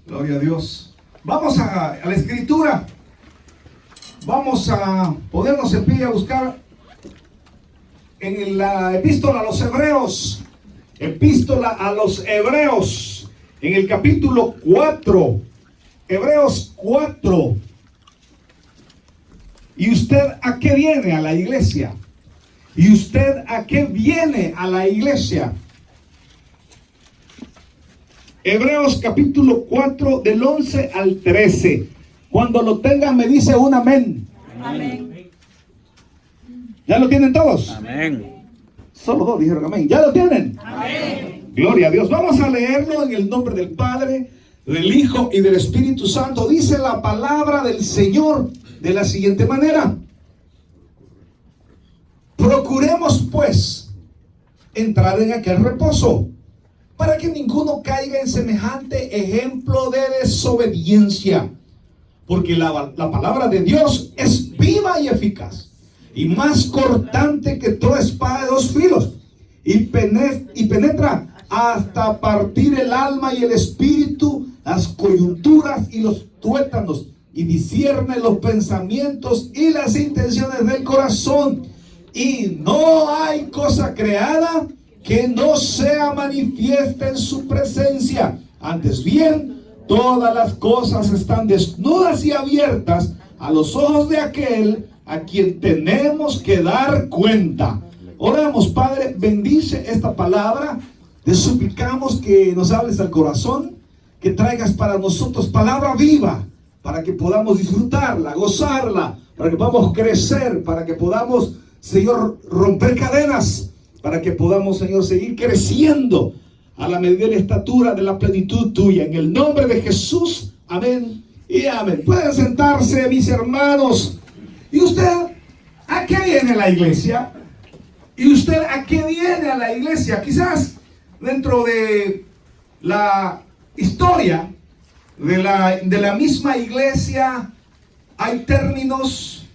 Gloria a Dios. Vamos a la escritura. Vamos a ponernos en pie a buscar en la epístola a los Hebreos. Epístola a los Hebreos. En el capítulo 4. Hebreos 4. ¿Y usted a qué viene a la iglesia? ¿Y usted a qué viene a la iglesia? Hebreos capítulo 4 del 11 al 13. Cuando lo tengan me dice un amén. Amén. ¿Ya lo tienen todos? Amén. Solo dos dijeron amén. ¿Ya lo tienen? Amén. Gloria a Dios. Vamos a leerlo en el nombre del Padre, del Hijo y del Espíritu Santo. Dice la palabra del Señor de la siguiente manera: procuremos pues entrar en aquel reposo, para que ninguno caiga en semejante ejemplo de desobediencia. Porque la palabra de Dios es viva y eficaz, y más cortante que toda espada de dos filos, y penetra hasta partir el alma y el espíritu, las coyunturas y los tuétanos, y discierne los pensamientos y las intenciones del corazón. Y no hay cosa creada que no sea manifiesta en su presencia. Antes bien, todas las cosas están desnudas y abiertas a los ojos de aquel a quien tenemos que dar cuenta. Oramos, Padre, bendice esta palabra. Te suplicamos que nos hables al corazón, que traigas para nosotros palabra viva, para que podamos disfrutarla, gozarla, para que podamos crecer, para que podamos, Señor, romper cadenas, para que podamos, Señor, seguir creciendo a la medida de la estatura de la plenitud tuya. En el nombre de Jesús, amén y amén. Pueden sentarse, mis hermanos. ¿Y usted a qué viene a la iglesia? ¿Y usted a qué viene a la iglesia? Quizás dentro de la historia de la misma iglesia hay términos,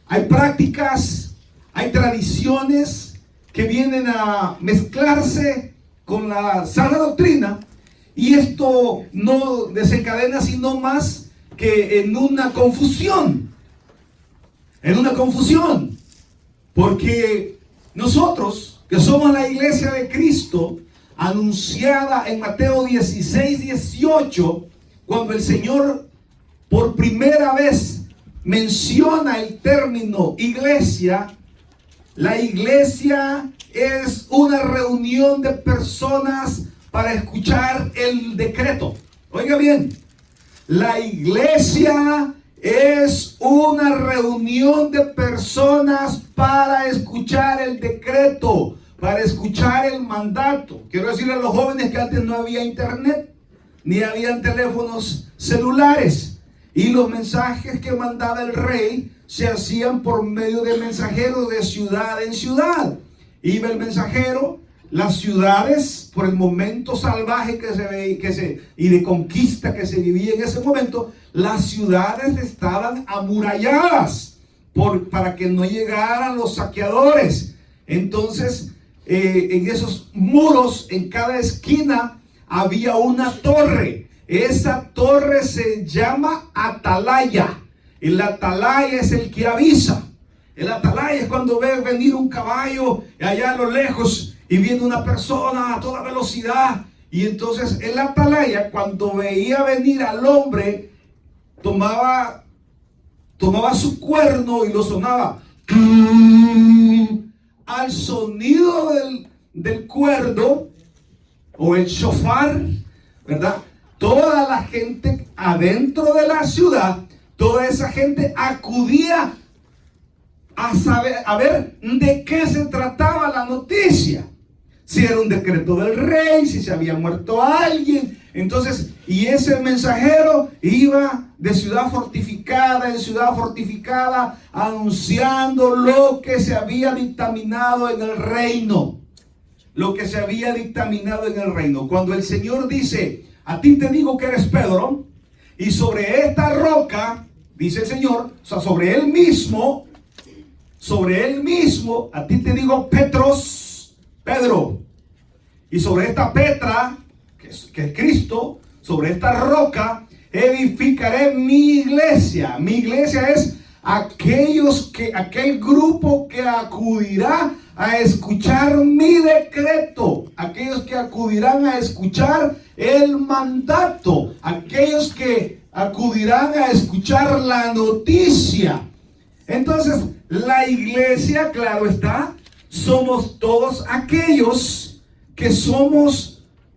hay prácticas, hay tradiciones que vienen a mezclarse con la sana doctrina, y esto no desencadena sino más que en una confusión, porque nosotros que somos la iglesia de Cristo, anunciada en Mateo 16:18, cuando el Señor por primera vez menciona el término iglesia, la iglesia es una reunión de personas para escuchar el decreto. Oiga bien, la iglesia es una reunión de personas para escuchar el decreto, para escuchar el mandato. Quiero decirle a los jóvenes que antes no había internet, ni habían teléfonos celulares, y los mensajes que mandaba el rey se hacían por medio de mensajeros de ciudad en ciudad. Iba el mensajero, las ciudades, por el momento salvaje que se ve y de conquista que se vivía en ese momento, las ciudades estaban amuralladas para que no llegaran los saqueadores. Entonces, en esos muros, en cada esquina, había una torre. Esa torre se llama atalaya. El atalaya es el que avisa. El atalaya es cuando ve venir un caballo allá a lo lejos y viene una persona a toda velocidad. Y entonces el atalaya, cuando veía venir al hombre, tomaba su cuerno y lo sonaba. Al sonido del cuerno o el shofar, ¿verdad? Toda la gente adentro de la ciudad, toda esa gente acudía a ver de qué se trataba la noticia. Si era un decreto del rey, si se había muerto alguien. Entonces, y ese mensajero iba de ciudad fortificada en ciudad fortificada, anunciando lo que se había dictaminado en el reino. Lo que se había dictaminado en el reino. Cuando el Señor dice: a ti te digo que eres Pedro, y sobre esta roca, dice el Señor, o sea, sobre él mismo, a ti te digo Pedro, y sobre esta Petra, que es Cristo, sobre esta roca edificaré mi iglesia. Mi iglesia es aquel grupo que acudirá a escuchar mi decreto, aquellos que acudirán a escuchar el mandato, aquellos que acudirán a escuchar la noticia. Entonces, la iglesia, claro está, somos todos aquellos que somos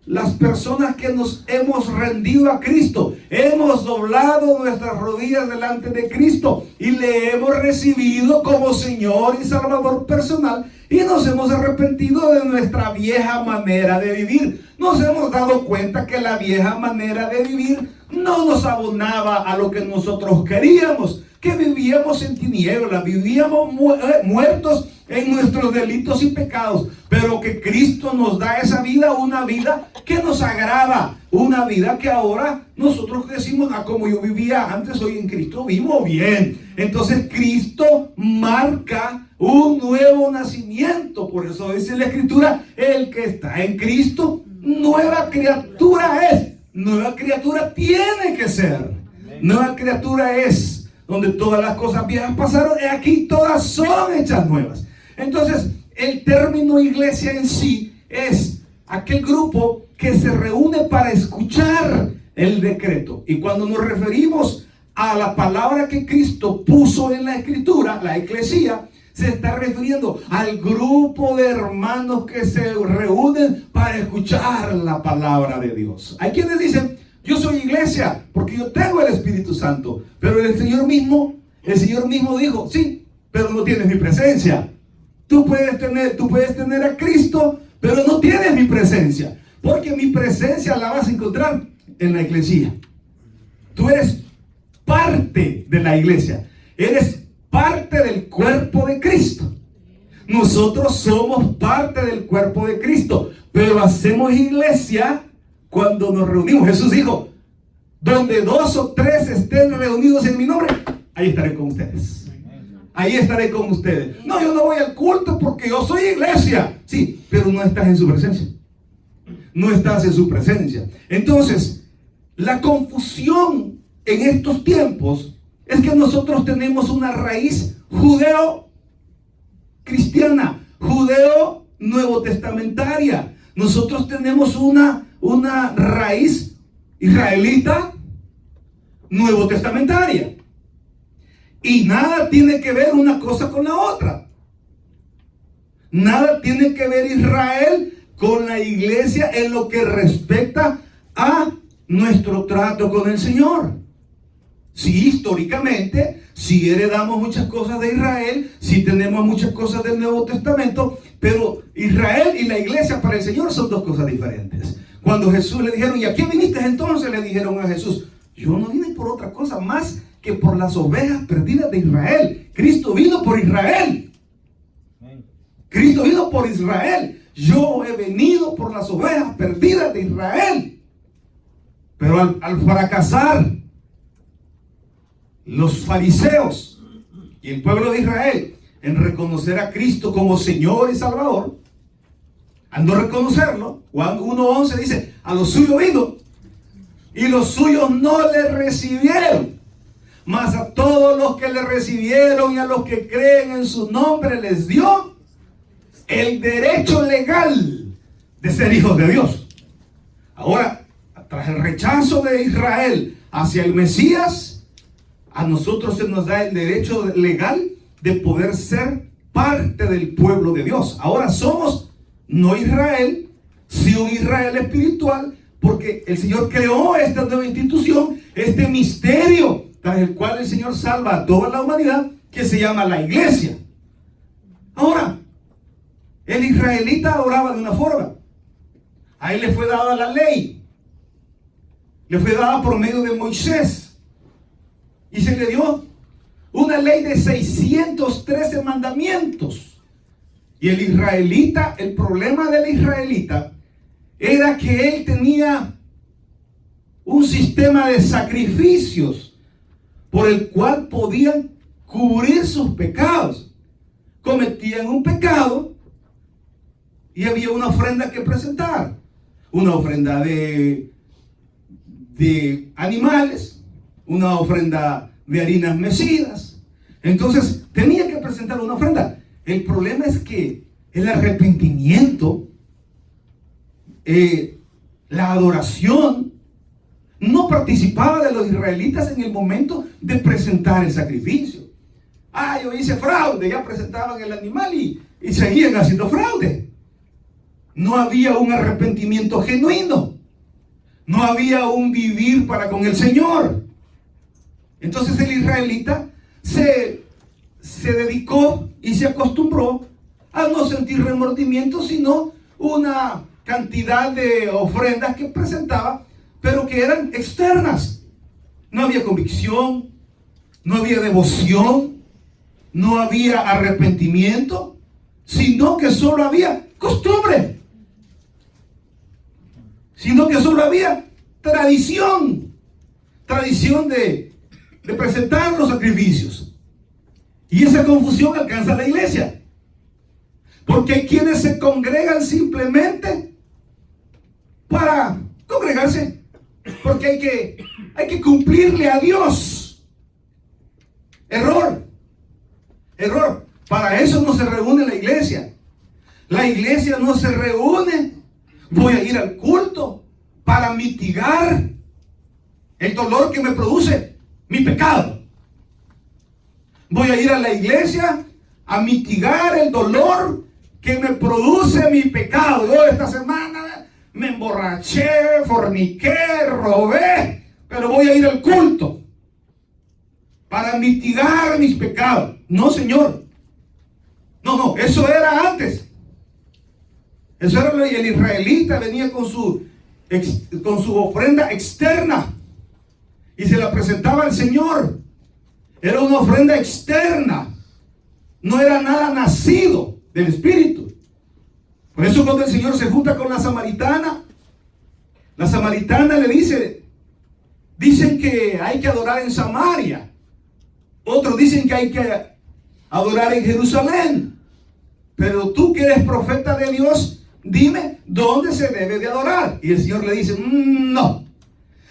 las personas que nos hemos rendido a Cristo, hemos doblado nuestras rodillas delante de Cristo y le hemos recibido como Señor y Salvador personal, y nos hemos arrepentido de nuestra vieja manera de vivir. Nos hemos dado cuenta que la vieja manera de vivir no nos abonaba a lo que nosotros queríamos, que vivíamos en tinieblas, vivíamos muertos en nuestros delitos y pecados, pero que Cristo nos da esa vida, una vida que nos agrada, una vida que ahora nosotros decimos, como yo vivía antes, hoy en Cristo vivo bien. Entonces Cristo marca un nuevo nacimiento. Por eso dice la Escritura, el que está en Cristo, nueva criatura es, nueva criatura tiene que ser, nueva criatura es. Donde todas las cosas viejas pasaron, y aquí todas son hechas nuevas. Entonces, el término iglesia en sí es aquel grupo que se reúne para escuchar el decreto. Y cuando nos referimos a la palabra que Cristo puso en la Escritura, la eclesía, se está refiriendo al grupo de hermanos que se reúnen para escuchar la palabra de Dios. Hay quienes dicen, yo soy iglesia porque yo tengo el Espíritu Santo, pero el Señor mismo dijo, sí, pero no tienes mi presencia. Tú puedes tener a Cristo, pero no tienes mi presencia, porque mi presencia la vas a encontrar en la iglesia. Tú eres parte de la iglesia, eres parte del cuerpo de Cristo. Nosotros somos parte del cuerpo de Cristo, pero hacemos iglesia cuando nos reunimos. Jesús dijo, donde 2 o 3 estén reunidos en mi nombre, ahí estaré con ustedes. Ahí estaré con ustedes. No, yo no voy al culto porque yo soy iglesia. Sí, pero no estás en su presencia. No estás en su presencia. Entonces, la confusión en estos tiempos es que nosotros tenemos una raíz judeo-cristiana, judeo-nuevo testamentaria. Nosotros tenemos una raíz israelita nuevo testamentaria, y nada tiene que ver una cosa con la otra. Nada tiene que ver Israel con la iglesia en lo que respecta a nuestro trato con el Señor. Sí, históricamente, sí heredamos muchas cosas de Israel, sí tenemos muchas cosas del Nuevo Testamento, pero Israel y la iglesia para el Señor son dos cosas diferentes. Cuando Jesús le dijeron, ¿y a qué viniste entonces? Le dijeron a Jesús, yo no vine por otra cosa más que por las ovejas perdidas de Israel. Cristo vino por Israel. Cristo vino por Israel. Yo he venido por las ovejas perdidas de Israel. Pero al fracasar los fariseos y el pueblo de Israel en reconocer a Cristo como Señor y Salvador, al no reconocerlo, Juan 1:11 dice, a los suyos vino y los suyos no le recibieron, mas a todos los que le recibieron y a los que creen en su nombre les dio el derecho legal de ser hijos de Dios. Ahora, tras el rechazo de Israel hacia el Mesías, a nosotros se nos da el derecho legal de poder ser parte del pueblo de Dios. Ahora somos no Israel, sí un Israel espiritual, porque el Señor creó esta nueva institución, este misterio tras el cual el Señor salva a toda la humanidad, que se llama la iglesia. Ahora, el israelita oraba de una forma. A él le fue dada la ley. Le fue dada por medio de Moisés. Y se le dio una ley de 613 mandamientos. Y el israelita, el problema del israelita era que él tenía un sistema de sacrificios por el cual podían cubrir sus pecados. Cometían un pecado y había una ofrenda que presentar. Una ofrenda de de animales, una ofrenda de harinas mecidas. Entonces tenía que presentar una ofrenda. El problema es que el arrepentimiento, la adoración, no participaba de los israelitas en el momento de presentar el sacrificio. Yo hice fraude, ya presentaban el animal y seguían haciendo fraude. No había un arrepentimiento genuino. No había un vivir para con el Señor. Entonces el israelita se dedicó y se acostumbró a no sentir remordimiento, sino una cantidad de ofrendas que presentaba, pero que eran externas. No había convicción, no había devoción, no había arrepentimiento, sino que solo había costumbre, sino que solo había tradición de presentar los sacrificios. Y esa confusión alcanza a la iglesia, porque hay quienes se congregan simplemente para congregarse, porque hay que cumplirle a Dios. Error. Para eso no se reúne la iglesia. La iglesia no se reúne. Voy a ir al culto para mitigar el dolor que me produce mi pecado. Voy a ir a la iglesia a mitigar el dolor que me produce mi pecado. Yo esta semana me emborraché, forniqué, robé, pero voy a ir al culto para mitigar mis pecados. No, Señor. No, eso era antes. Eso era el israelita, venía con su ofrenda externa y se la presentaba al Señor. Era una ofrenda externa, no era nada nacido del Espíritu. Por eso cuando el Señor se junta con la samaritana le dicen que hay que adorar en Samaria. Otros dicen que hay que adorar en Jerusalén. Pero tú que eres profeta de Dios, dime dónde se debe de adorar. Y el Señor le dice, no,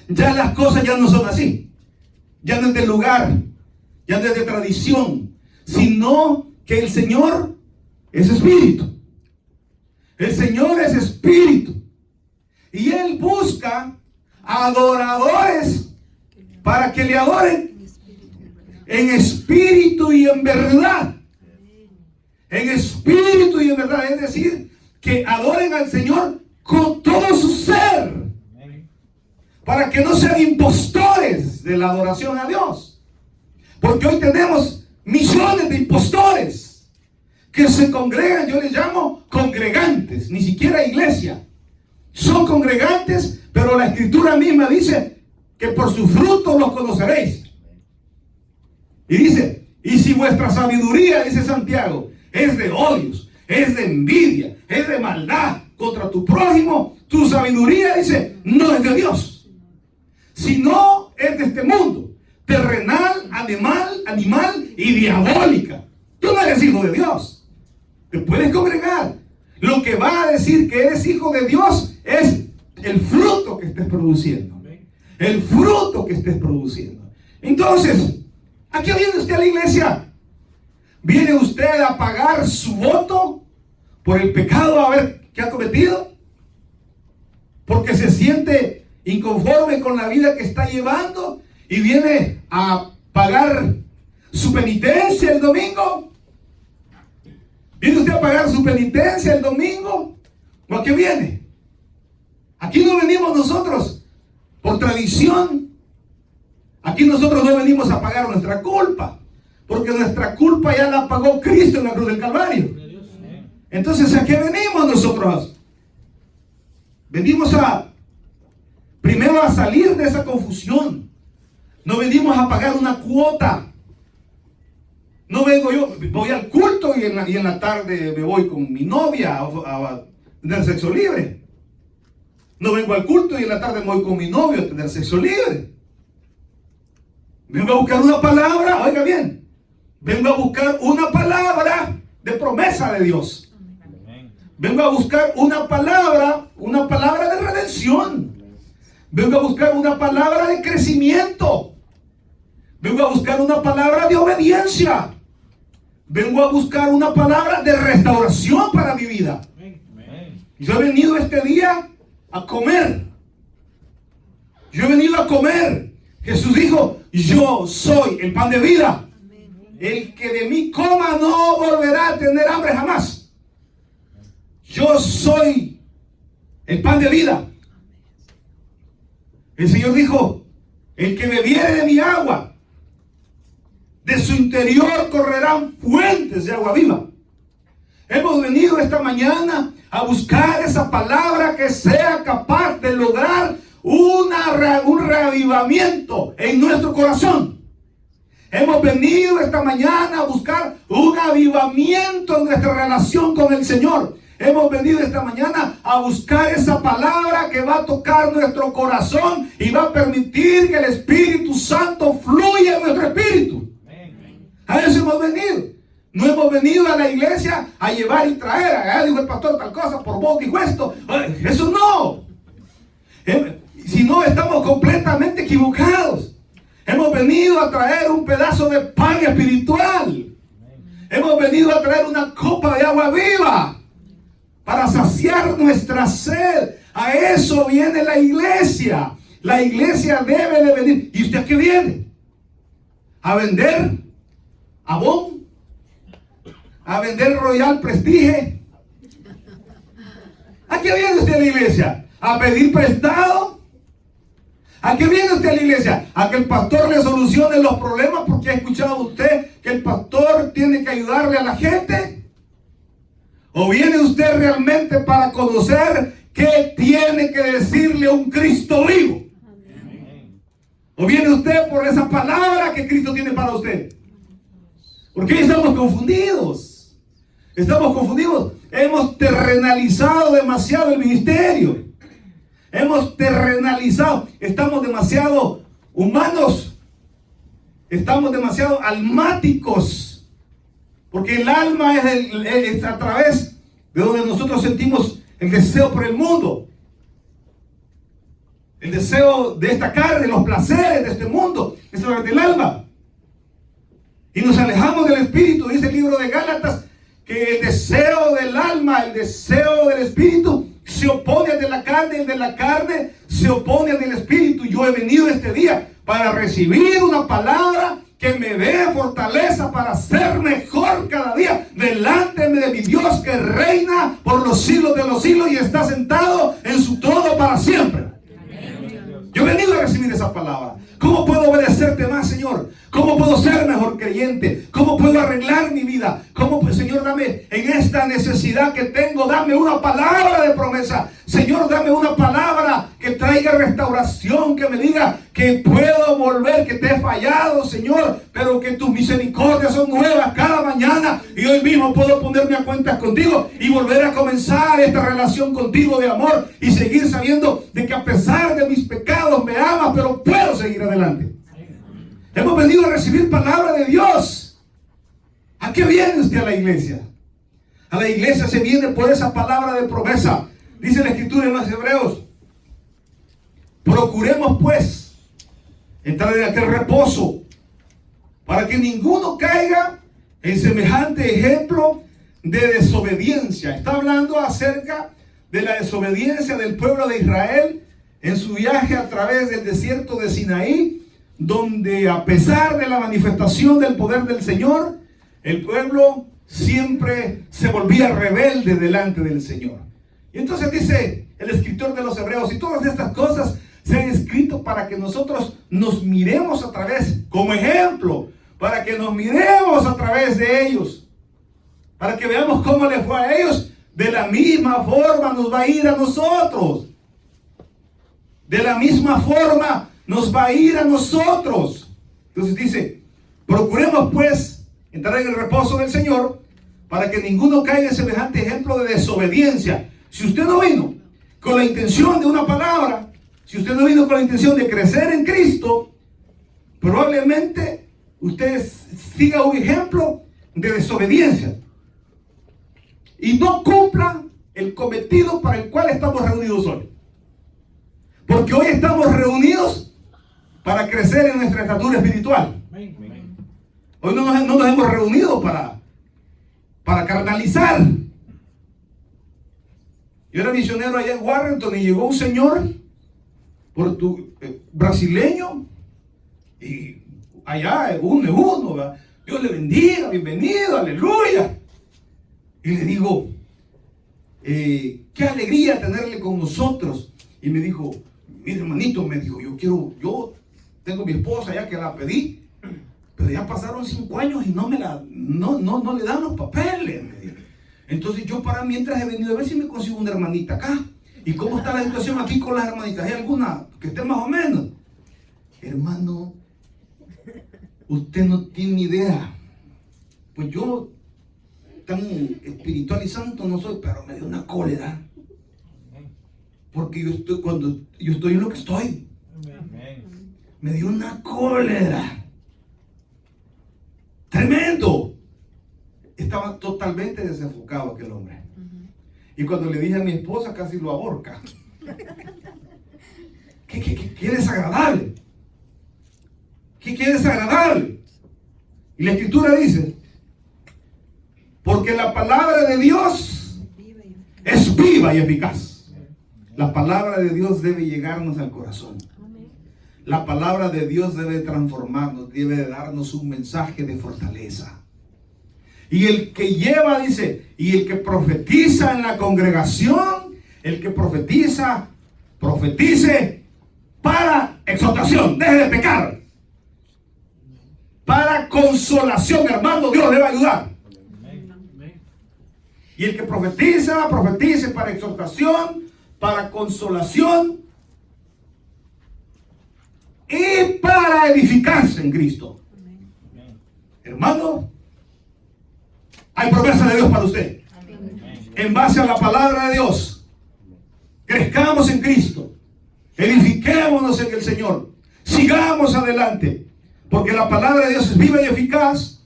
ya las cosas ya no son así. Ya no es de lugar, ya no es de tradición, sino que el Señor es espíritu. El Señor es espíritu. Y Él busca adoradores para que le adoren en espíritu y en verdad. En espíritu y en verdad. Es decir, que adoren al Señor con todo su ser. Para que no sean impostores de la adoración a Dios. Porque hoy tenemos millones de impostores que se congregan. Yo les llamo congregantes, ni siquiera iglesia. Son congregantes, pero la Escritura misma dice que por sus frutos los conoceréis. Y dice, y si vuestra sabiduría, dice Santiago, es de odios, es de envidia, es de maldad contra tu prójimo, tu sabiduría, dice, no es de Dios, sino es de este mundo, terrenal, animal y diabólica. Tú no eres hijo de Dios. Te puedes congregar. Lo que va a decir que eres hijo de Dios es el fruto que estés produciendo. El fruto que estés produciendo. Entonces, ¿a qué viene usted a la iglesia? ¿Viene usted a pagar su voto por el pecado que ha cometido? ¿Porque se siente inconforme con la vida que está llevando y viene a pagar su penitencia el domingo? ¿Viene usted a pagar su penitencia el domingo? ¿O a qué viene? Aquí no venimos nosotros por tradición. Aquí nosotros no venimos a pagar nuestra culpa, porque nuestra culpa ya la pagó Cristo en la cruz del Calvario. Entonces, ¿a qué venimos nosotros? Venimos primero a salir de esa confusión. No venimos a pagar una cuota. No vengo yo, voy al culto y en la tarde me voy con mi novia a tener sexo libre. No vengo al culto y en la tarde me voy con mi novio a tener sexo libre. Vengo a buscar una palabra, oiga bien, vengo a buscar una palabra de promesa de Dios. Vengo a buscar una palabra de redención. Vengo a buscar una palabra de crecimiento. Vengo a buscar una palabra de obediencia. Vengo a buscar una palabra de restauración para mi vida. Yo he venido este día a comer. Yo he venido a comer. Jesús dijo, yo soy el pan de vida. El que de mí coma no volverá a tener hambre jamás. Yo soy el pan de vida. El Señor dijo, el que bebiere de mi agua, de su interior correrán fuentes de agua viva. Hemos venido esta mañana a buscar esa palabra que sea capaz de lograr un reavivamiento en nuestro corazón. Hemos venido esta mañana a buscar un avivamiento en nuestra relación con el Señor. Hemos venido esta mañana a buscar esa palabra que va a tocar nuestro corazón y va a permitir que el Espíritu Santo fluya en nuestro espíritu. A eso hemos venido. No hemos venido a la iglesia a llevar y traer. Dijo el pastor tal cosa, por vos dijo esto. Eso no. Si no, estamos completamente equivocados. Hemos venido a traer un pedazo de pan espiritual. Hemos venido a traer una copa de agua viva para saciar nuestra sed. A eso viene la iglesia. La iglesia debe de venir. ¿Y usted a qué viene? ¿A vender Avon? ¿A vender Royal Prestige? ¿A qué viene usted a la iglesia? ¿A pedir prestado? ¿A qué viene usted a la iglesia? ¿A que el pastor le solucione los problemas porque ha escuchado usted que el pastor tiene que ayudarle a la gente? ¿O viene usted realmente para conocer qué tiene que decirle a un Cristo vivo? ¿O viene usted por esa palabra que Cristo tiene para usted? Porque hoy estamos confundidos. Estamos confundidos. Hemos terrenalizado demasiado el ministerio. Hemos terrenalizado. Estamos demasiado humanos. Estamos demasiado almáticos. Porque el alma es a través de donde nosotros sentimos el deseo por el mundo. El deseo de esta carne, los placeres de este mundo. Es a través del alma. Y nos alejamos del espíritu. Dice el libro de Gálatas que el deseo del alma, el deseo del espíritu se opone al de la carne, el de la carne se opone al del espíritu. Yo he venido este día para recibir una palabra que me dé fortaleza para ser mejor cada día delante de mi Dios que reina por los siglos de los siglos y está sentado en su trono para siempre. Yo he venido a recibir esa palabra. ¿Cómo puedo obedecerte más, Señor? ¿Cómo puedo ser mejor creyente? ¿Cómo puedo arreglar mi vida? ¿Cómo, pues, Señor, dame en esta necesidad que tengo, dame una palabra de promesa? Señor, dame una palabra que traiga restauración, que me diga que puedo volver, que te he fallado, Señor, pero que tus misericordias son nuevas cada mañana y hoy mismo puedo ponerme a cuentas contigo y volver a comenzar esta relación contigo de amor y seguir sabiendo de que a pesar de mis pecados me amas, pero puedo seguir adelante. Hemos venido a recibir palabra de Dios. ¿A qué viene usted a la iglesia? A la iglesia se viene por esa palabra de promesa. Dice la escritura en los Hebreos: procuremos pues entrar en aquel reposo para que ninguno caiga en semejante ejemplo de desobediencia. Está hablando acerca de la desobediencia del pueblo de Israel en su viaje a través del desierto de Sinaí, donde a pesar de la manifestación del poder del Señor, el pueblo siempre se volvía rebelde delante del Señor. Y entonces dice el escritor de los Hebreos, y todas estas cosas se han escrito para que nosotros nos miremos a través, como ejemplo, para que nos miremos a través de ellos, para que veamos cómo les fue a ellos. De la misma forma nos va a ir a nosotros. De la misma forma nos va a ir a nosotros. Entonces dice: procuremos pues entrar en el reposo del Señor para que ninguno caiga en semejante ejemplo de desobediencia. Si usted no vino con la intención de una palabra, si usted no vino con la intención de crecer en Cristo, probablemente usted siga un ejemplo de desobediencia y no cumpla el cometido para el cual estamos reunidos hoy. Porque hoy estamos reunidos para crecer en nuestra estatura espiritual. Hoy no nos hemos reunido para carnalizar. Yo era misionero allá en Warrenton y llegó un señor brasileño y allá uno, ¿verdad? Dios le bendiga, bienvenido, aleluya. Y le digo, qué alegría tenerle con nosotros. Y me dijo, mire hermanito, me dijo, yo tengo mi esposa ya que la pedí, pero ya pasaron 5 años y no le dan los papeles. Me dijo. Entonces yo mientras he venido a ver si me consigo una hermanita acá. ¿Y cómo está la situación aquí con las hermanitas? ¿Hay alguna que esté más o menos? Hermano, usted no tiene idea. Pues yo tan espiritual y santo no soy, pero me dio una cólera. Porque cuando yo estoy en lo que estoy. Me dio una cólera. Tremendo. Estaba totalmente desenfocado aquel hombre. Y cuando le dije a mi esposa, casi lo ahorca. ¿Qué desagradable? ¿Qué desagradable? Y la Escritura dice, porque la palabra de Dios es viva y eficaz. La palabra de Dios debe llegarnos al corazón. La palabra de Dios debe transformarnos, debe darnos un mensaje de fortaleza. Y el que lleva, dice, y el que profetiza en la congregación, el que profetiza, profetice para exhortación, deje de pecar. Para consolación, hermano, Dios le va a ayudar. Y el que profetiza, profetice para exhortación, para consolación y para edificarse en Cristo. Hermano, hay promesa de Dios para usted. En base a la palabra de Dios, crezcamos en Cristo, edifiquémonos en el Señor, sigamos adelante, porque la palabra de Dios es viva y eficaz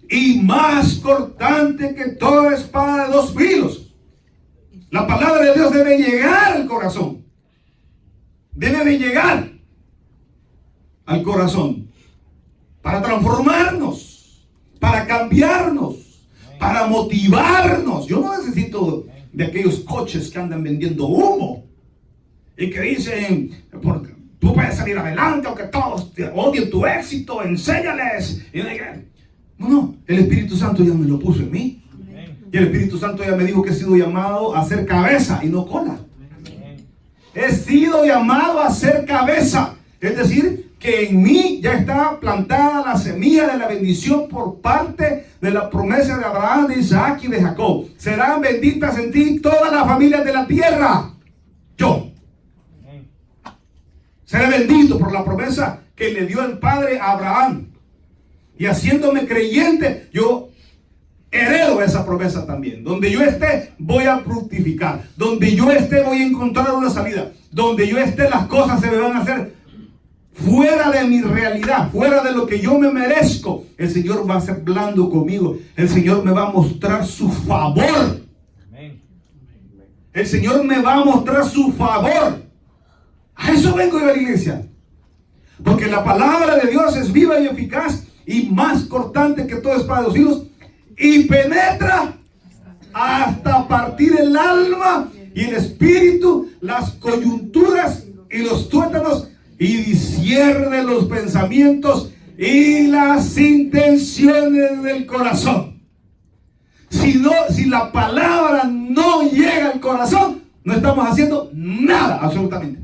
y más cortante que toda espada de 2 filos. La palabra de Dios debe llegar al corazón, debe de llegar al corazón para transformarnos, para cambiarnos, para motivarnos. Yo no necesito de aquellos coches que andan vendiendo humo y que dicen, tú puedes salir adelante aunque todos te odien tu éxito, enséñales. No, el Espíritu Santo ya me lo puso en mí. Y el Espíritu Santo ya me dijo que he sido llamado a ser cabeza y no cola. He sido llamado a ser cabeza. Es decir, que en mí ya está plantada la semilla de la bendición por parte de la promesa de Abraham, de Isaac y de Jacob. Serán benditas en ti todas las familias de la tierra. Yo seré bendito por la promesa que le dio el Padre a Abraham. Y haciéndome creyente, yo heredo esa promesa también. Donde yo esté, voy a fructificar. Donde yo esté, voy a encontrar una salida. Donde yo esté, las cosas se me van a hacer fuera de mi realidad, fuera de lo que yo me merezco. El Señor va a ser blando conmigo. El Señor me va a mostrar su favor. El Señor me va a mostrar su favor. A eso vengo yo a la iglesia. Porque la palabra de Dios es viva y eficaz y más cortante que toda espada de 2 filos y penetra hasta partir el alma y el espíritu, las coyunturas y los tuétanos, y discierne los pensamientos y las intenciones del corazón. Si la palabra no llega al corazón, no estamos haciendo nada, absolutamente.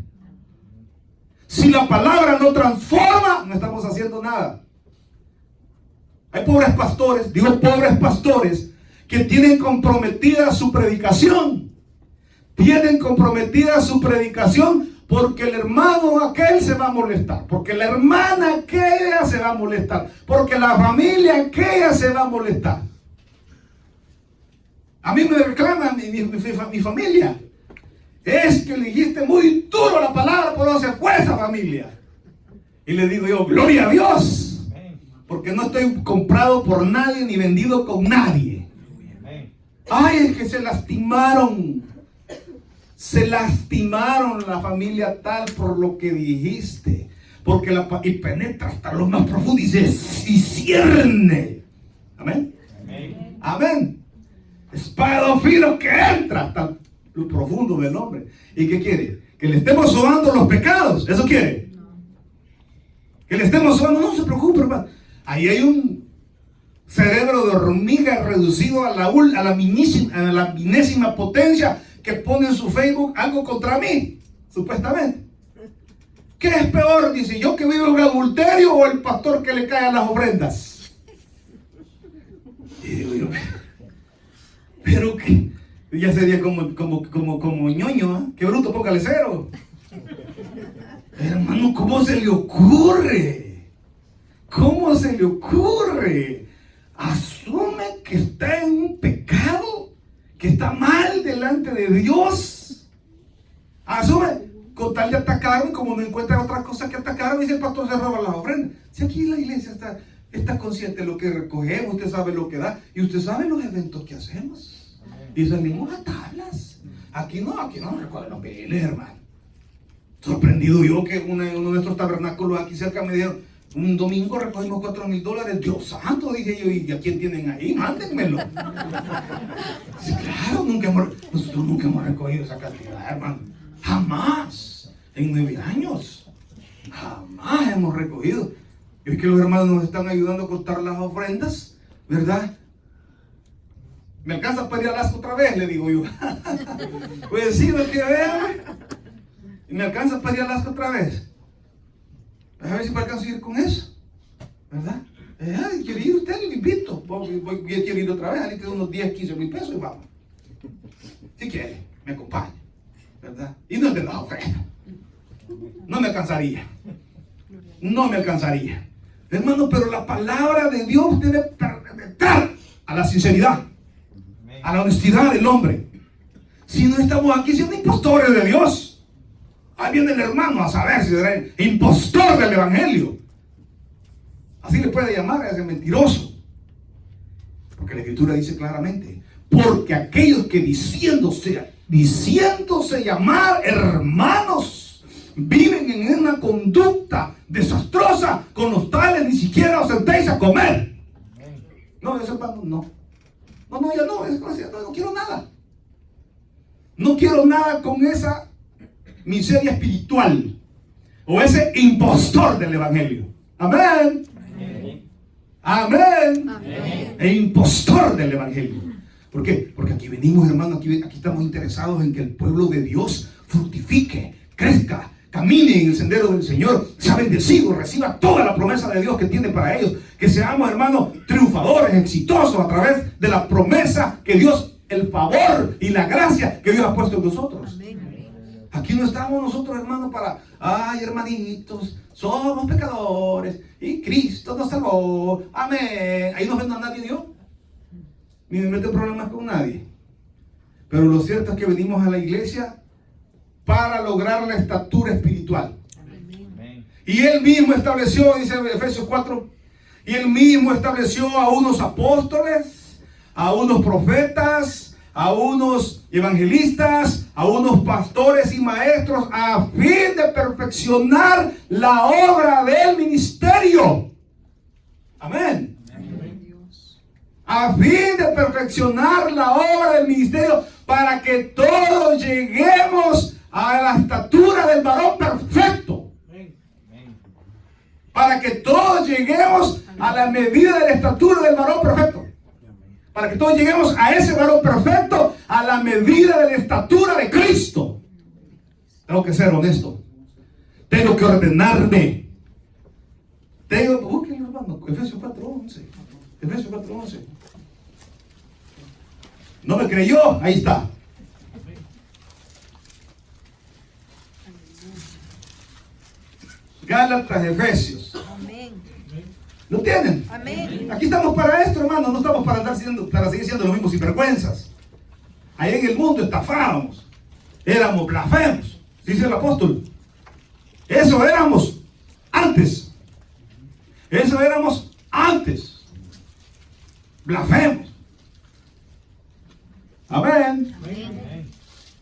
Si la palabra no transforma, no estamos haciendo nada. Hay pobres pastores, que tienen comprometida su predicación. Tienen comprometida su predicación porque el hermano aquel se va a molestar, porque la hermana aquella se va a molestar, porque la familia aquella se va a molestar. A mí me reclama mi familia. Es que le dijiste muy duro la palabra, por no se fue esa familia. Y le digo yo, gloria a Dios, porque no estoy comprado por nadie ni vendido con nadie. Ay, es que se lastimaron. Se lastimaron la familia tal por lo que dijiste. Porque y penetra hasta lo más profundo y cierne. Amén. Amén. Amén. Espada de dos filos que entra hasta lo profundo del hombre. ¿Y qué quiere? Que le estemos sobando los pecados. ¿Eso quiere? No. Que le estemos sobando. No se preocupe, hermano. Ahí hay un cerebro de hormiga reducido a la minésima potencia que pone en su Facebook algo contra mí, supuestamente. ¿Qué es peor? Dice, yo que vivo en adulterio o el pastor que le cae a las ofrendas. Y digo yo, pero que ya sería como ñoño, ¿eh? Qué bruto, póngale cero. Hermano, ¿cómo se le ocurre? ¿Cómo se le ocurre? Asume que está en un pecado, que está mal delante de Dios. Asume, con tal de atacarme, como no encuentra otra cosa que atacarme, dice el pastor se roba las ofrendas. Si aquí la iglesia está consciente de lo que recogemos, usted sabe lo que da, y usted sabe los eventos que hacemos. Y salimos a tablas. Aquí no recogen los biles, hermano. Sorprendido yo que uno de nuestros tabernáculos aquí cerca me dieron, un domingo recogimos $4,000. Dios santo, dije yo, ¿y a quién tienen ahí? Mándenmelo. Sí, claro, nosotros nunca hemos recogido esa cantidad, hermano. Jamás. En 9 años. Jamás hemos recogido. Y es que los hermanos nos están ayudando a contar las ofrendas, ¿verdad? ¿Me alcanza para ir a Alaska otra vez? Le digo yo. Pues sí, lo que vea. ¿Y me alcanza para ir a Alaska otra vez? A ver si me alcanzo a ir con eso, ¿verdad? ¿Quiere ir usted? Le invito. Quiero ir otra vez, aliste unos 10, 15 mil pesos y vamos. Si quiere, me acompaña, ¿verdad? Y no es de la ofrenda. No me alcanzaría. No me alcanzaría. Hermano, pero la palabra de Dios debe penetrar a la sinceridad, a la honestidad del hombre. Si no estamos aquí siendo impostores de Dios. Ahí viene el hermano a saber si será impostor del evangelio. Así le puede llamar a ese mentiroso. Porque la escritura dice claramente, porque aquellos que diciéndose llamar hermanos, viven en una conducta desastrosa, con los tales ni siquiera os sentéis a comer. No, ese hermano no. No, ya no, no quiero nada. No quiero nada con esa miseria espiritual o ese impostor del evangelio. Amén. Amén. Amén. El impostor del evangelio. ¿Por qué? Porque aquí venimos, hermano, aquí estamos interesados en que el pueblo de Dios fructifique, crezca, camine en el sendero del Señor, sea bendecido, reciba toda la promesa de Dios que tiene para ellos, que seamos, hermanos, triunfadores, exitosos a través de la promesa que Dios, el favor y la gracia que Dios ha puesto en nosotros. Amén. Aquí no estamos nosotros, hermanos, para, ay, hermanitos, somos pecadores y Cristo nos salvó, amén. Ahí no ven a nadie Dios, ni me mete problemas con nadie. Pero lo cierto es que venimos a la iglesia para lograr la estatura espiritual. Amén. Y Él mismo estableció, dice Efesios 4, y Él mismo estableció a unos apóstoles, a unos profetas, a unos evangelistas, a unos pastores y maestros, a fin de perfeccionar la obra del ministerio. Amén. A fin de perfeccionar la obra del ministerio, para que todos lleguemos a la estatura del varón perfecto. Para que todos lleguemos a la medida de la estatura del varón perfecto. Para que todos lleguemos a ese varón perfecto, a la medida de la estatura de Cristo. Tengo que ser honesto. Tengo que ordenarme. Búsquenlo, hermano. Efesios 4:11. Efesios 4:11. ¿No me creyó? Ahí está. Gálatas, Efesios. Amén. ¿Lo tienen? Amén. Aquí estamos para esto, hermano. No estamos para seguir siendo los mismos sinvergüenzas. Ahí en el mundo estafábamos. Éramos blasfemos, dice el apóstol. Eso éramos antes. Eso éramos antes. Blasfemos. Amén. Amén.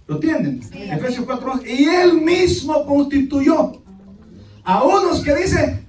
¿Lo tienen? Sí. Efesios 4:11. Y Él mismo constituyó a unos que dice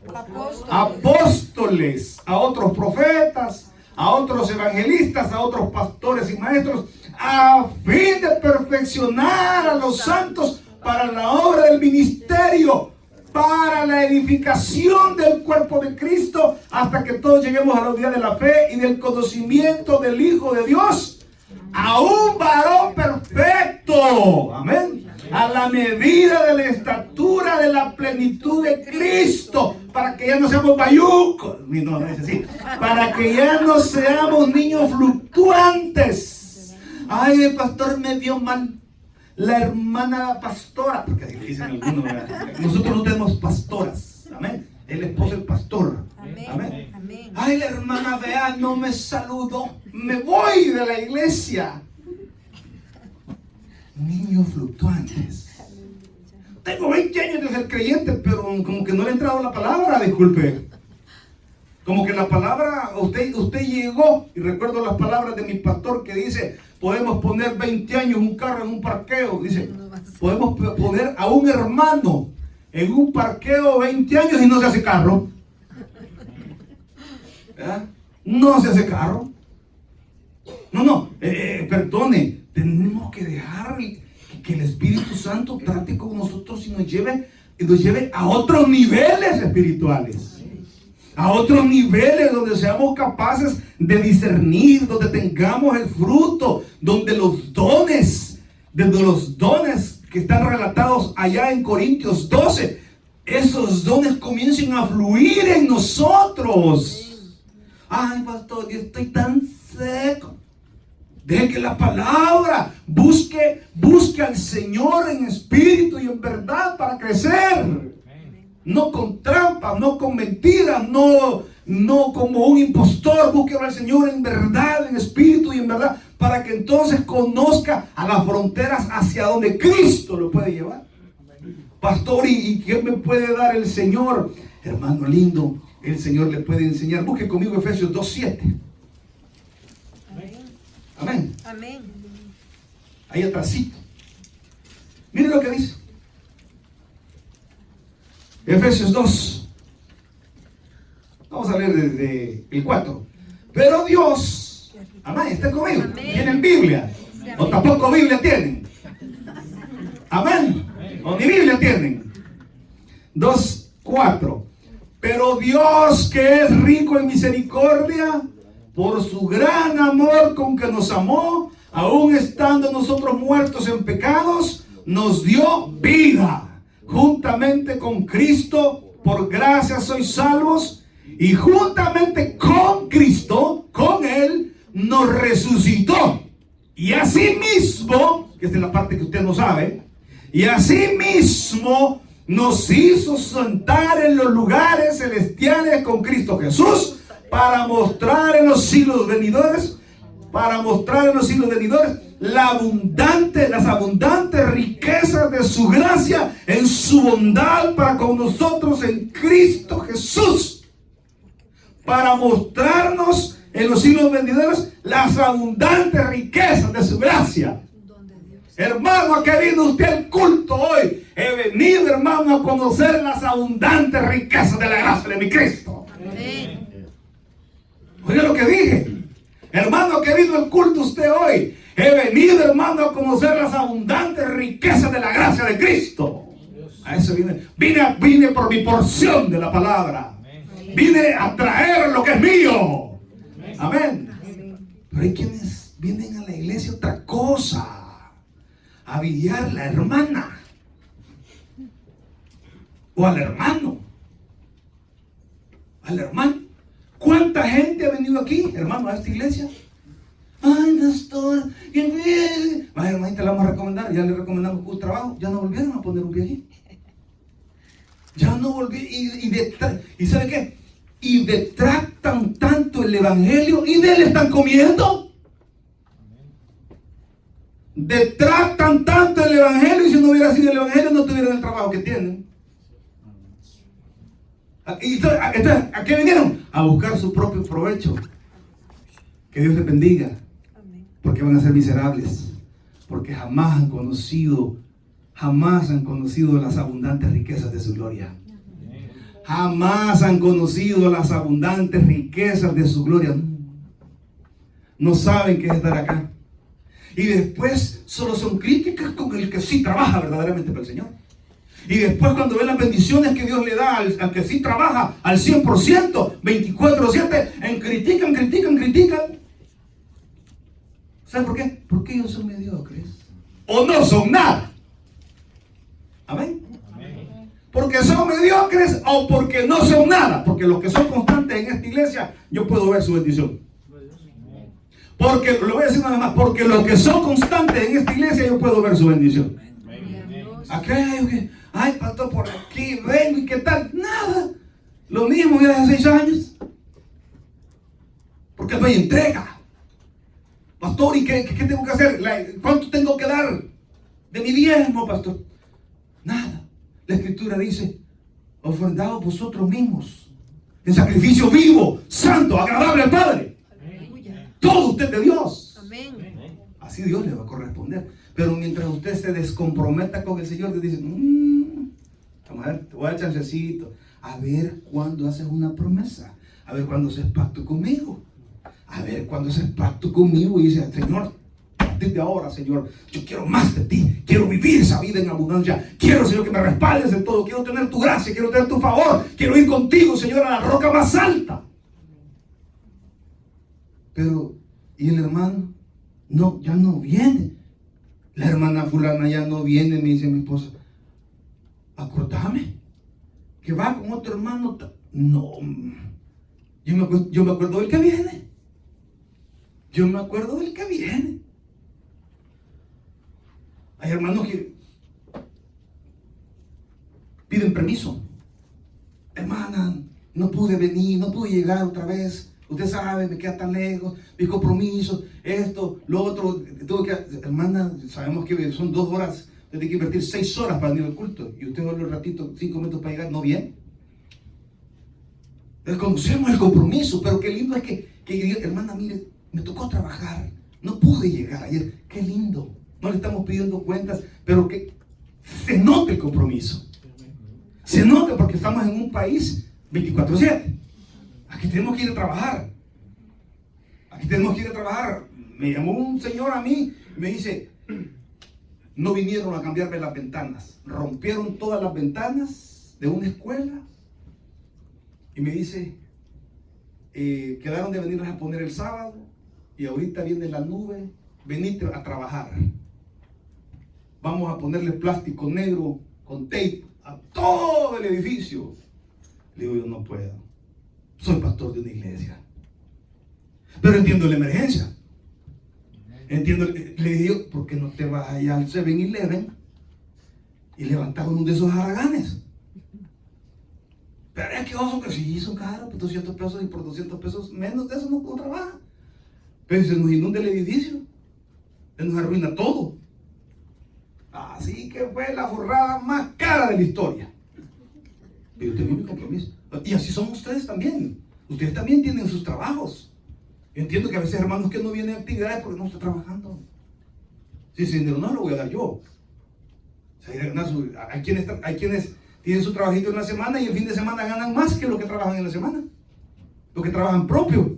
apóstoles, a otros profetas, a otros evangelistas, a otros pastores y maestros, a fin de perfeccionar a los santos para la obra del ministerio, para la edificación del cuerpo de Cristo, hasta que todos lleguemos a la unidad de la fe y del conocimiento del Hijo de Dios, a un varón perfecto, amén, a la medida de la estatura de la plenitud de Cristo, para que ya no seamos bayucos, no es así, para que ya no seamos niños fluctuantes. Ay, el pastor me dio mal, la hermana pastora, porque dicen algunos, nosotros no tenemos pastoras, amén, el esposo es pastor, amén. Amén. Ay, la hermana Bea no me saludó, me voy de la iglesia. Niños fluctuantes. Tengo 20 años de ser creyente, pero como que no le ha entrado la palabra, disculpe. Como que la palabra, usted llegó, y recuerdo las palabras de mi pastor que dice, podemos poner 20 años un carro en un parqueo, dice, podemos poner a un hermano en un parqueo 20 años y no se hace carro. ¿Verdad? No se hace carro. Perdone, tenemos que dejar que el Espíritu Santo trate con nosotros y nos lleve a otros niveles espirituales, a otros niveles donde seamos capaces de discernir, donde tengamos el fruto, donde los dones que están relatados allá en Corintios 12, esos dones comiencen a fluir en nosotros. Ay, pastor, yo estoy tan seco. Deje que la palabra busque al Señor en espíritu y en verdad para crecer. No con trampas, no con mentiras, no como un impostor. Busque al Señor en verdad, en espíritu y en verdad, para que entonces conozca a las fronteras hacia donde Cristo lo puede llevar. Pastor, ¿y qué me puede dar el Señor? Hermano lindo, el Señor le puede enseñar. Busque conmigo Efesios 2:7. Amén. Amén. Ahí atrásito. Miren lo que dice. Efesios 2. Vamos a leer desde el 4. Pero Dios, amén, está conmigo. Amén. ¿Tienen Biblia? Amén. O tampoco Biblia tienen. Amén. O ni Biblia tienen. 2:4. Pero Dios, que es rico en misericordia, por su gran amor con que nos amó, aun estando nosotros muertos en pecados, nos dio vida. Juntamente con Cristo, por gracia sois salvos, y juntamente con Cristo, con Él, nos resucitó. Y asimismo, que esta es la parte que usted no sabe, y asimismo nos hizo sentar en los lugares celestiales con Cristo Jesús, para mostrar en los siglos venidores, las abundantes riquezas de su gracia en su bondad para con nosotros en Cristo Jesús. Para mostrarnos en los siglos venidores las abundantes riquezas de su gracia. Hermano, ¿a qué vino usted al culto hoy? He venido, hermano, a conocer las abundantes riquezas de la gracia de mi Cristo. Amén. Oye lo que dije. Hermano, que vino el culto usted hoy. He venido, hermano, a conocer las abundantes riquezas de la gracia de Cristo. A eso vine. Vine por mi porción de la palabra. Vine a traer lo que es mío. Amén. Pero hay quienes vienen a la iglesia otra cosa. A vigiar la hermana. O al hermano. Al hermano. ¿Cuánta gente ha venido aquí, hermano, a esta iglesia? Ay, pastor, ay, hermanita, le vamos a recomendar. Ya le recomendamos un trabajo. Ya no volvieron a poner un pie allí. Ya no volvieron. ¿Y sabe qué? Y detractan tanto el evangelio y de él están comiendo. Detractan tanto el evangelio y si no hubiera sido el evangelio no tuvieran el trabajo que tienen. Y entonces, ¿a qué vinieron? A buscar su propio provecho. Que Dios les bendiga. Porque van a ser miserables. porque jamás han conocido las abundantes riquezas de su gloria. Jamás han conocido las abundantes riquezas de su gloria. No saben qué es estar acá. Y después solo son críticas con el que sí trabaja verdaderamente para el Señor. Y después cuando ven las bendiciones que Dios le da al que sí trabaja al 100%, 24/7, critican. ¿Saben por qué? Porque ellos son mediocres. O no son nada. Amén. Porque son mediocres o porque no son nada. Porque los que son constantes en esta iglesia, yo puedo ver su bendición. Porque, lo voy a decir nada más, porque los que son constantes en esta iglesia, yo puedo ver su bendición. Ay, pastor, por aquí vengo y qué tal. Nada. Lo mismo ya hace 6 años. Porque no hay entrega. Pastor, ¿y qué tengo que hacer? ¿Cuánto tengo que dar de mi diezmo, pastor? Nada. La Escritura dice: ofrendaos vosotros mismos en sacrificio vivo, santo, agradable al Padre. Todo usted de Dios. Amén. Así Dios le va a corresponder. Pero mientras usted se descomprometa con el Señor, te dice: vamos a ver, te voy a dar chancecito. A ver cuándo haces una promesa. A ver cuándo haces pacto conmigo. A ver cuándo haces pacto conmigo. Y dice: Señor, desde ahora, Señor, yo quiero más de ti. Quiero vivir esa vida en abundancia. Quiero, Señor, que me respaldes en todo. Quiero tener tu gracia. Quiero tener tu favor. Quiero ir contigo, Señor, a la roca más alta. Pero, ¿y el hermano? No, ya no viene. La hermana fulana ya no viene, me dice mi esposa. Acordame que va con otro hermano. No, yo me acuerdo del que viene. Yo me acuerdo del que viene. Hay hermanos que piden permiso. Hermana, no pude venir, no pude llegar otra vez. Usted sabe, me queda tan lejos, mis compromisos, esto, lo otro. Hermana, sabemos que son 2 horas, tiene que invertir 6 horas para venir al culto. Y usted vuelve un ratito, 5 minutos para llegar, ¿no bien? Desconocemos el compromiso, pero qué lindo es que hermana, mire, me tocó trabajar, no pude llegar ayer. Qué lindo. No le estamos pidiendo cuentas, pero que se note el compromiso. Se note, porque estamos en un país 24/7. Aquí tenemos que ir a trabajar. Me llamó un señor a mí y me dice: no vinieron a cambiarme las ventanas. Rompieron todas las ventanas de una escuela. Y me dice: quedaron de venirlas a poner el sábado. Y ahorita viene la nube. Venite a trabajar. Vamos a ponerle plástico negro con tape a todo el edificio. Le digo: yo no puedo. Soy pastor de una iglesia. Pero entiendo la emergencia. Entiendo. Le digo: ¿por qué no te vas allá al 7-Eleven y levantas uno de esos haraganes? Pero es que oso, que sí, son caros, pues 200 pesos, y por 200 pesos menos de eso no trabaja. Pero se nos inunda el edificio, se nos arruina todo. Así que fue la forrada más cara de la historia. Pero usted tiene mi compromiso. Y así son ustedes también. Ustedes también tienen sus trabajos. Yo entiendo que a veces hermanos que no vienen a actividades porque no está trabajando. Si ese dinero no lo voy a dar yo. O sea, hay quienes tienen su trabajito en la semana y el fin de semana ganan más que lo que trabajan en la semana. Lo que trabajan propio.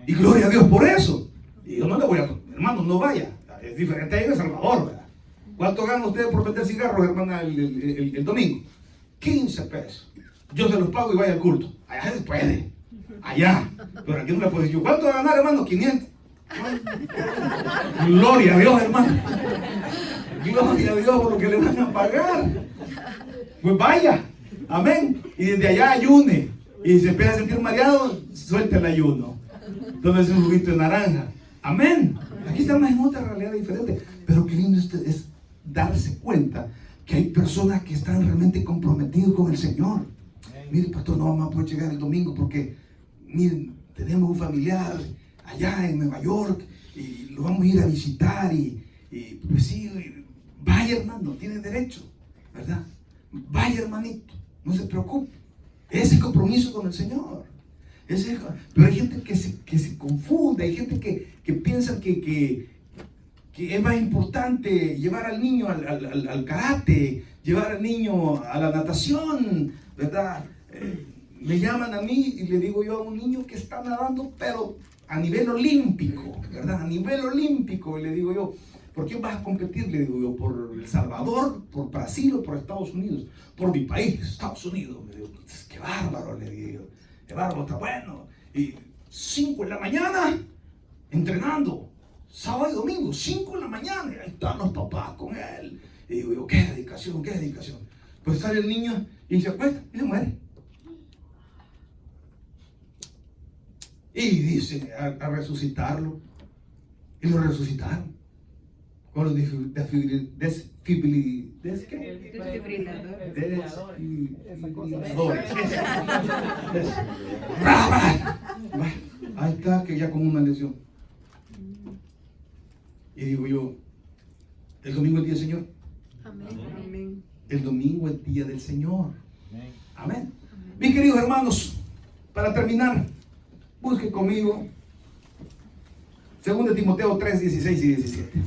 Y gloria a Dios por eso. Y yo no le voy a... Hermano, no vaya. Es diferente ahí en El Salvador, ¿verdad? ¿Cuánto ganan ustedes por vender cigarros, hermana, el domingo? 15 pesos. Yo se los pago y vaya al culto. Allá se puede. Allá. Pero aquí no le puedo decir: ¿cuánto va a ganar, hermano? 500. Gloria a Dios, hermano. Gloria a Dios por lo que le van a pagar. Pues vaya. Amén. Y desde allá ayune. Y si se empieza a sentir mareado, suelta el ayuno. Tómese un juguito de naranja. Amén. Aquí estamos en otra realidad diferente. Pero qué lindo es darse cuenta que hay personas que están realmente comprometidos con el Señor. Mire, pastor, no vamos a poder llegar el domingo porque, miren, tenemos un familiar allá en Nueva York y lo vamos a ir a visitar y pues sí, vaya, hermano, tiene derecho, ¿verdad? Vaya, hermanito, no se preocupe. Ese compromiso con el Señor. Pero hay gente que se confunde, hay gente que piensa que que es más importante llevar al niño al karate, llevar al niño a la natación, ¿verdad? Me llaman a mí y le digo yo a un niño que está nadando, pero a nivel olímpico, ¿verdad? A nivel olímpico, y le digo yo, ¿por quién vas a competir? Le digo yo, ¿por El Salvador, por Brasil o por Estados Unidos? Por mi país, Estados Unidos. Me digo, qué bárbaro, le digo, qué bárbaro, está bueno. Y 5 de la mañana, entrenando, sábado y domingo, 5 de la mañana, y ahí están los papás con él. Y digo yo, qué dedicación, qué dedicación. Pues sale el niño y se acuesta y se muere. Y dice a resucitarlo. Y lo resucitaron. Con los desfibridores. Ahí está, que ya con una lesión. Y digo yo, el domingo es el día del Señor. Amén. El domingo es el día del Señor. Amén. Mis queridos hermanos, para terminar, busque conmigo 2 Timoteo 3, 16 y 17.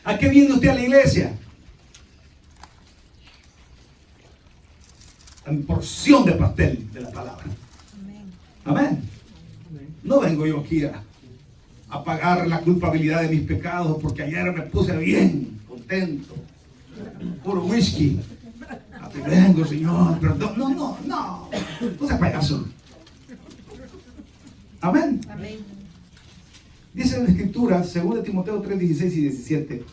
¿A qué viene usted a la iglesia? A mi porción de pastel de la palabra. Amén. No vengo yo aquí a pagar la culpabilidad de mis pecados, porque ayer me puse bien contento, puro whisky. A ti vengo, Señor, perdón. No seas payaso. Amén. Dice en la escritura, 2 Timoteo 3, 16 y 17,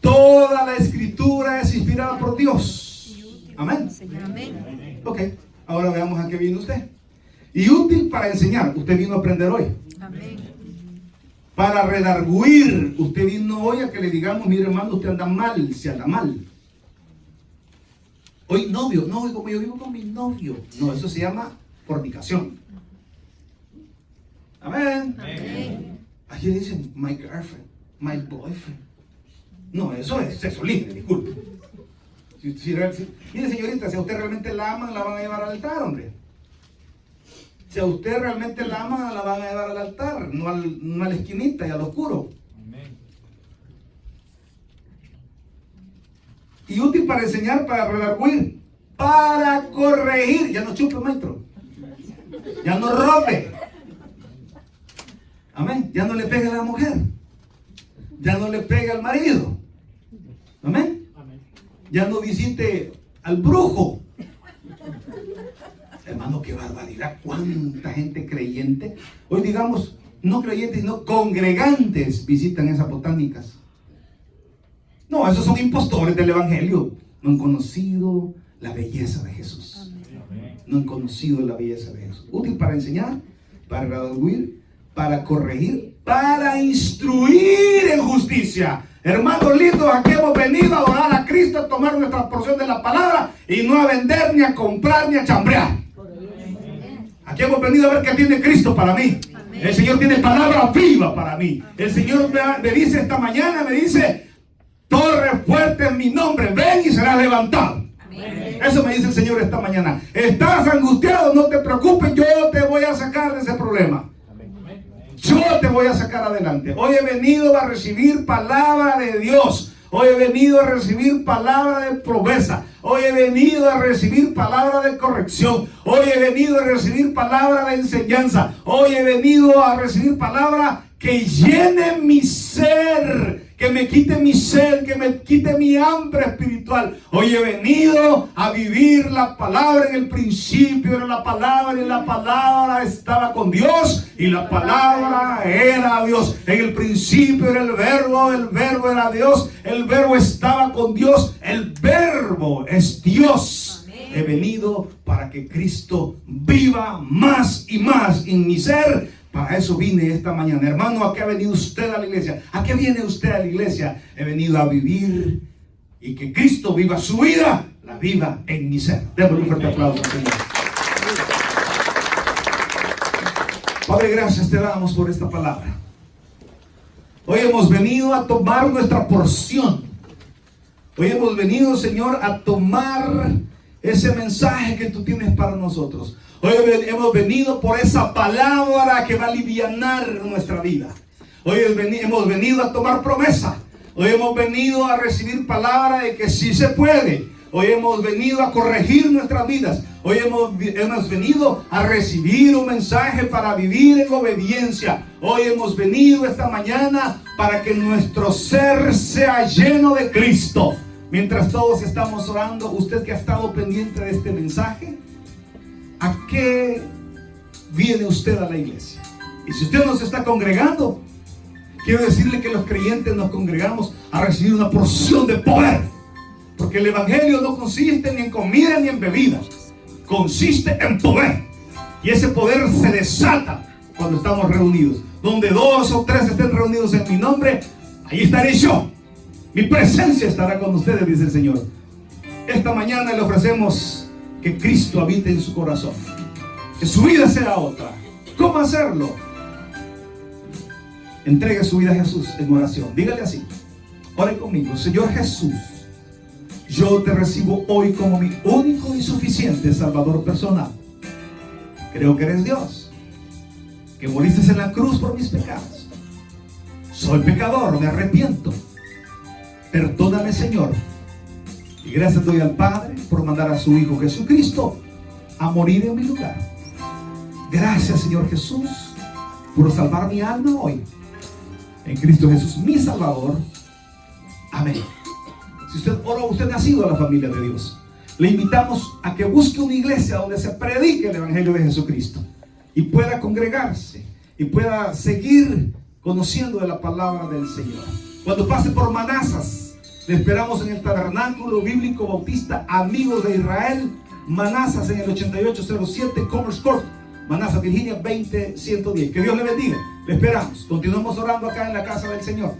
toda la escritura es inspirada por Dios. Amén. Ok, ahora veamos a qué vino usted. Y útil para enseñar. Usted vino a aprender hoy. Amén. Para redarguir. Usted vino hoy a que le digamos, mire hermano, usted anda mal, se anda mal. Hoy novio, no, como yo vivo con mi novio. No, eso se llama fornicación. Amén. Amén. Aquí dicen, my girlfriend, my boyfriend. No, eso es sexo libre, disculpe. Mire señorita, si a usted realmente la aman, la van a llevar al altar, hombre. Si a usted realmente la aman, la van a llevar al altar, no a la esquinita y al oscuro. Amén. Y útil para enseñar, para redarguir, para corregir. Ya no chupe, maestro. Ya no robe. Amén. Ya no le pega a la mujer. Ya no le pega al marido. Amén. Ya no visite al brujo. Hermano, qué barbaridad. Cuánta gente creyente, hoy digamos, no creyentes, sino congregantes, visitan esas botánicas. No, esos son impostores del evangelio. No han conocido la belleza de Jesús. No han conocido la belleza de Jesús. Útil para enseñar, para redarguir, para corregir, para instruir en justicia. Hermanos lindos, aquí hemos venido a adorar a Cristo, a tomar nuestra porción de la palabra y no a vender, ni a comprar, ni a chambrear. Aquí hemos venido a ver qué tiene Cristo para mí. El Señor tiene palabra viva para mí. El Señor me dice esta mañana, me dice, torre fuerte en mi nombre, ven y serás levantado. Eso me dice el Señor esta mañana. Estás angustiado, no te preocupes, yo te voy a sacar de ese problema. Yo te voy a sacar adelante. Hoy he venido a recibir palabra de Dios. Hoy he venido a recibir palabra de promesa. Hoy he venido a recibir palabra de corrección. Hoy he venido a recibir palabra de enseñanza. Hoy he venido a recibir palabra que llene mi ser, que me quite mi sed, que me quite mi hambre espiritual. Hoy he venido a vivir la palabra. En el principio era la palabra, y la palabra estaba con Dios, y la palabra era Dios. En el principio era el verbo era Dios, el verbo estaba con Dios, el verbo es Dios. Amén. He venido para que Cristo viva más y más en mi ser. Para eso vine esta mañana. Hermano, ¿a qué ha venido usted a la iglesia? ¿A qué viene usted a la iglesia? He venido a vivir y que Cristo viva su vida, la viva en mi ser. Démosle un fuerte aplauso al Señor. Padre, gracias te damos por esta palabra. Hoy hemos venido a tomar nuestra porción. Hoy hemos venido, Señor, a tomar ese mensaje que tú tienes para nosotros. Hoy hemos venido por esa palabra que va a alivianar nuestra vida. Hoy hemos venido a tomar promesa. Hoy hemos venido a recibir palabra de que sí se puede. Hoy hemos venido a corregir nuestras vidas. Hoy hemos venido a recibir un mensaje para vivir en obediencia. Hoy hemos venido esta mañana para que nuestro ser sea lleno de Cristo. Mientras todos estamos orando, usted que ha estado pendiente de este mensaje, ¿a qué viene usted a la iglesia? Y si usted no se está congregando, quiero decirle que los creyentes nos congregamos a recibir una porción de poder. Porque el evangelio no consiste ni en comida ni en bebidas. Consiste en poder. Y ese poder se desata cuando estamos reunidos. Donde 2 o 3 estén reunidos en mi nombre, ahí estaré yo. Mi presencia estará con ustedes, dice el Señor. Esta mañana le ofrecemos que Cristo habite en su corazón. Que su vida sea otra. ¿Cómo hacerlo? Entregue su vida a Jesús en oración. Dígale así. Ore conmigo. Señor Jesús, yo te recibo hoy como mi único y suficiente Salvador personal. Creo que eres Dios, que moriste en la cruz por mis pecados. Soy pecador, me arrepiento. Perdóname, Señor. Y gracias doy al Padre por mandar a su Hijo Jesucristo a morir en mi lugar. Gracias, Señor Jesús, por salvar mi alma hoy. En Cristo Jesús, mi Salvador. Amén. Si usted ora, usted ha nacido a la familia de Dios. Le invitamos a que busque una iglesia donde se predique el Evangelio de Jesucristo y pueda congregarse y pueda seguir conociendo de la palabra del Señor. Cuando pase por Manassas, le esperamos en el Tabernáculo Bíblico Bautista Amigos de Israel, Manassas, en el 8807 Commerce Court, Manassas, Virginia 20110. Que Dios le bendiga. Le esperamos. Continuamos orando acá en la casa del Señor.